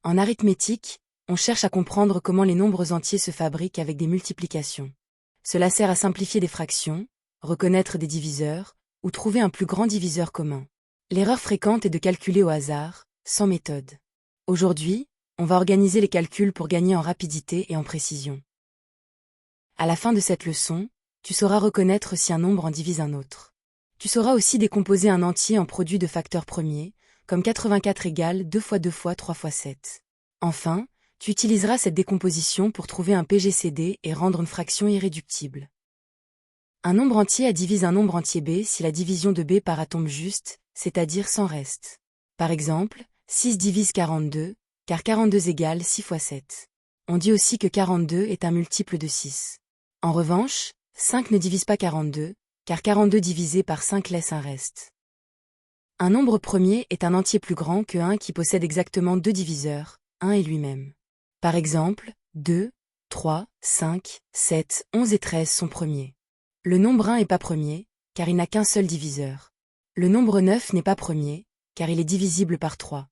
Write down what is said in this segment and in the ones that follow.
En arithmétique, on cherche à comprendre comment les nombres entiers se fabriquent avec des multiplications. Cela sert à simplifier des fractions, reconnaître des diviseurs, ou trouver un plus grand diviseur commun. L'erreur fréquente est de calculer au hasard, sans méthode. Aujourd'hui, on va organiser les calculs pour gagner en rapidité et en précision. À la fin de cette leçon, tu sauras reconnaître si un nombre en divise un autre. Tu sauras aussi décomposer un entier en produit de facteurs premiers, comme 84 égale 2 fois 2 fois 3 fois 7. Enfin, tu utiliseras cette décomposition pour trouver un PGCD et rendre une fraction irréductible. Un nombre entier A divise un nombre entier B si la division de B par A tombe juste, c'est-à-dire sans reste. Par exemple, 6 divise 42, car 42 égale 6 fois 7. On dit aussi que 42 est un multiple de 6. En revanche, 5 ne divise pas 42, car 42 divisé par 5 laisse un reste. Un nombre premier est un entier plus grand que 1 qui possède exactement deux diviseurs, 1 et lui-même. Par exemple, 2, 3, 5, 7, 11 et 13 sont premiers. Le nombre 1 n'est pas premier, car il n'a qu'un seul diviseur. Le nombre 9 n'est pas premier, car il est divisible par 3.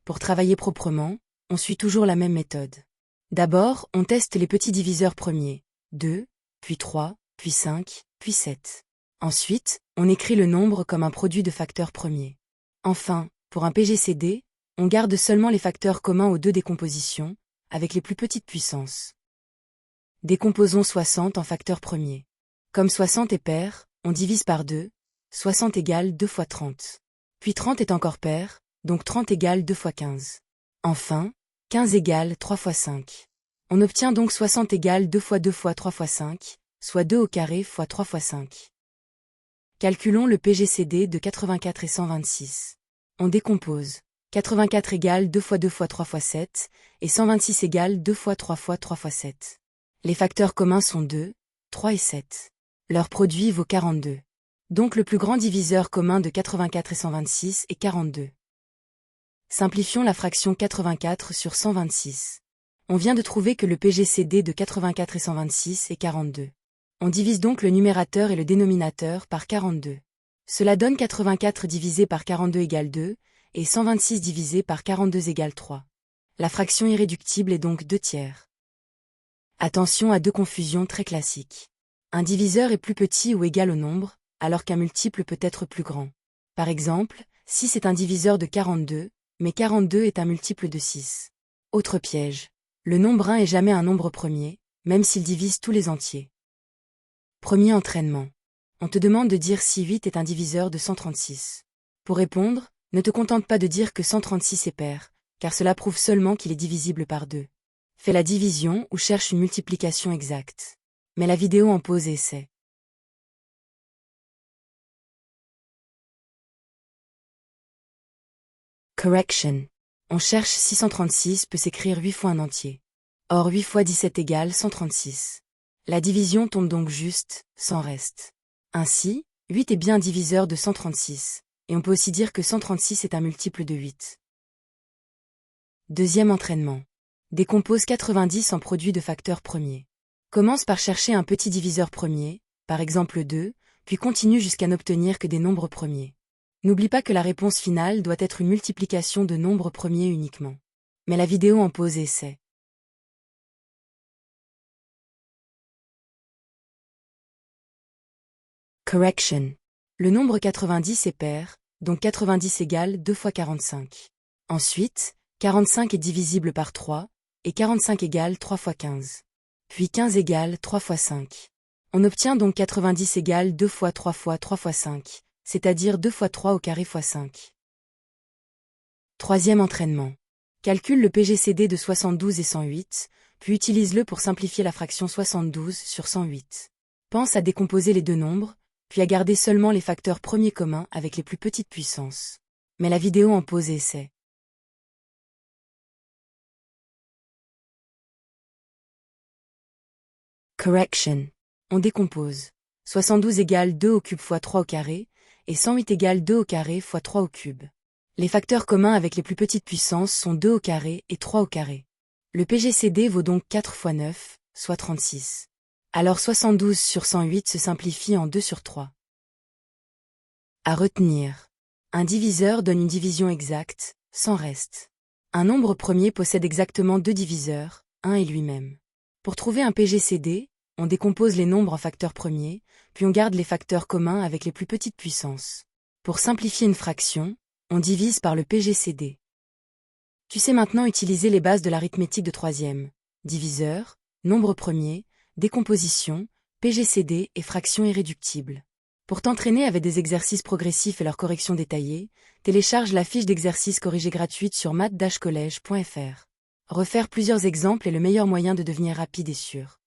Pour travailler proprement, on suit toujours la même méthode. D'abord, on teste les petits diviseurs premiers, 2, puis 3, puis 5, puis 7. Ensuite, on écrit le nombre comme un produit de facteurs premiers. Enfin, pour un PGCD, on garde seulement les facteurs communs aux deux décompositions, avec les plus petites puissances. Décomposons 60 en facteurs premiers. Comme 60 est pair, on divise par 2, 60 égale 2 fois 30. Puis 30 est encore pair, donc 30 égale 2 fois 15. Enfin, 15 égale 3 fois 5. On obtient donc 60 égale 2 fois 2 fois 3 fois 5, soit 2 au carré fois 3 fois 5. Calculons le PGCD de 84 et 126. On décompose. 84 égale 2 fois 2 fois 3 fois 7, et 126 égale 2 fois 3 fois 3 fois 7. Les facteurs communs sont 2, 3 et 7. Leur produit vaut 42. Donc le plus grand diviseur commun de 84 et 126 est 42. Simplifions la fraction 84 sur 126. On vient de trouver que le PGCD de 84 et 126 est 42. On divise donc le numérateur et le dénominateur par 42. Cela donne 84 divisé par 42 égale 2, et 126 divisé par 42 égale 3. La fraction irréductible est donc 2 tiers. Attention à deux confusions très classiques. Un diviseur est plus petit ou égal au nombre, alors qu'un multiple peut être plus grand. Par exemple, 6 est un diviseur de 42, mais 42 est un multiple de 6. Autre piège. Le nombre 1 est jamais un nombre premier, même s'il divise tous les entiers. Premier entraînement. On te demande de dire si 8 est un diviseur de 136. Pour répondre, ne te contente pas de dire que 136 est pair, car cela prouve seulement qu'il est divisible par 2. Fais la division ou cherche une multiplication exacte. Mets la vidéo en pause et essaie. Correction. On cherche si 136 peut s'écrire 8 fois un entier. Or 8 fois 17 égale 136. La division tombe donc juste, sans reste. Ainsi, 8 est bien un diviseur de 136, et on peut aussi dire que 136 est un multiple de 8. Deuxième entraînement. Décompose 90 en produit de facteurs premiers. Commence par chercher un petit diviseur premier, par exemple 2, puis continue jusqu'à n'obtenir que des nombres premiers. N'oublie pas que la réponse finale doit être une multiplication de nombres premiers uniquement. Mets la vidéo en pause et essaie. Correction. Le nombre 90 est pair, donc 90 égale 2 fois 45. Ensuite, 45 est divisible par 3, et 45 égale 3 fois 15. Puis 15 égale 3 fois 5. On obtient donc 90 égale 2 fois 3 fois 3 fois 5, c'est-à-dire 2 fois 3 au carré fois 5. Troisième entraînement. Calcule le PGCD de 72 et 108, puis utilise-le pour simplifier la fraction 72 sur 108. Pense à décomposer les deux nombres, puis à garder seulement les facteurs premiers communs avec les plus petites puissances. Mets la vidéo en pause et essaie. Correction. On décompose. 72 égale 2 au cube fois 3 au carré, et 108 égale 2 au carré fois 3 au cube. Les facteurs communs avec les plus petites puissances sont 2 au carré et 3 au carré. Le PGCD vaut donc 4 fois 9, soit 36. Alors 72 sur 108 se simplifie en 2 sur 3. À retenir. Un diviseur donne une division exacte, sans reste. Un nombre premier possède exactement deux diviseurs, 1 et lui-même. Pour trouver un PGCD, on décompose les nombres en facteurs premiers, puis on garde les facteurs communs avec les plus petites puissances. Pour simplifier une fraction, on divise par le PGCD. Tu sais maintenant utiliser les bases de l'arithmétique de troisième: diviseur, nombre premier, décomposition, PGCD et fraction irréductible. Pour t'entraîner avec des exercices progressifs et leurs corrections détaillées, télécharge la fiche d'exercices corrigée gratuite sur math-college.fr. Refaire plusieurs exemples est le meilleur moyen de devenir rapide et sûr.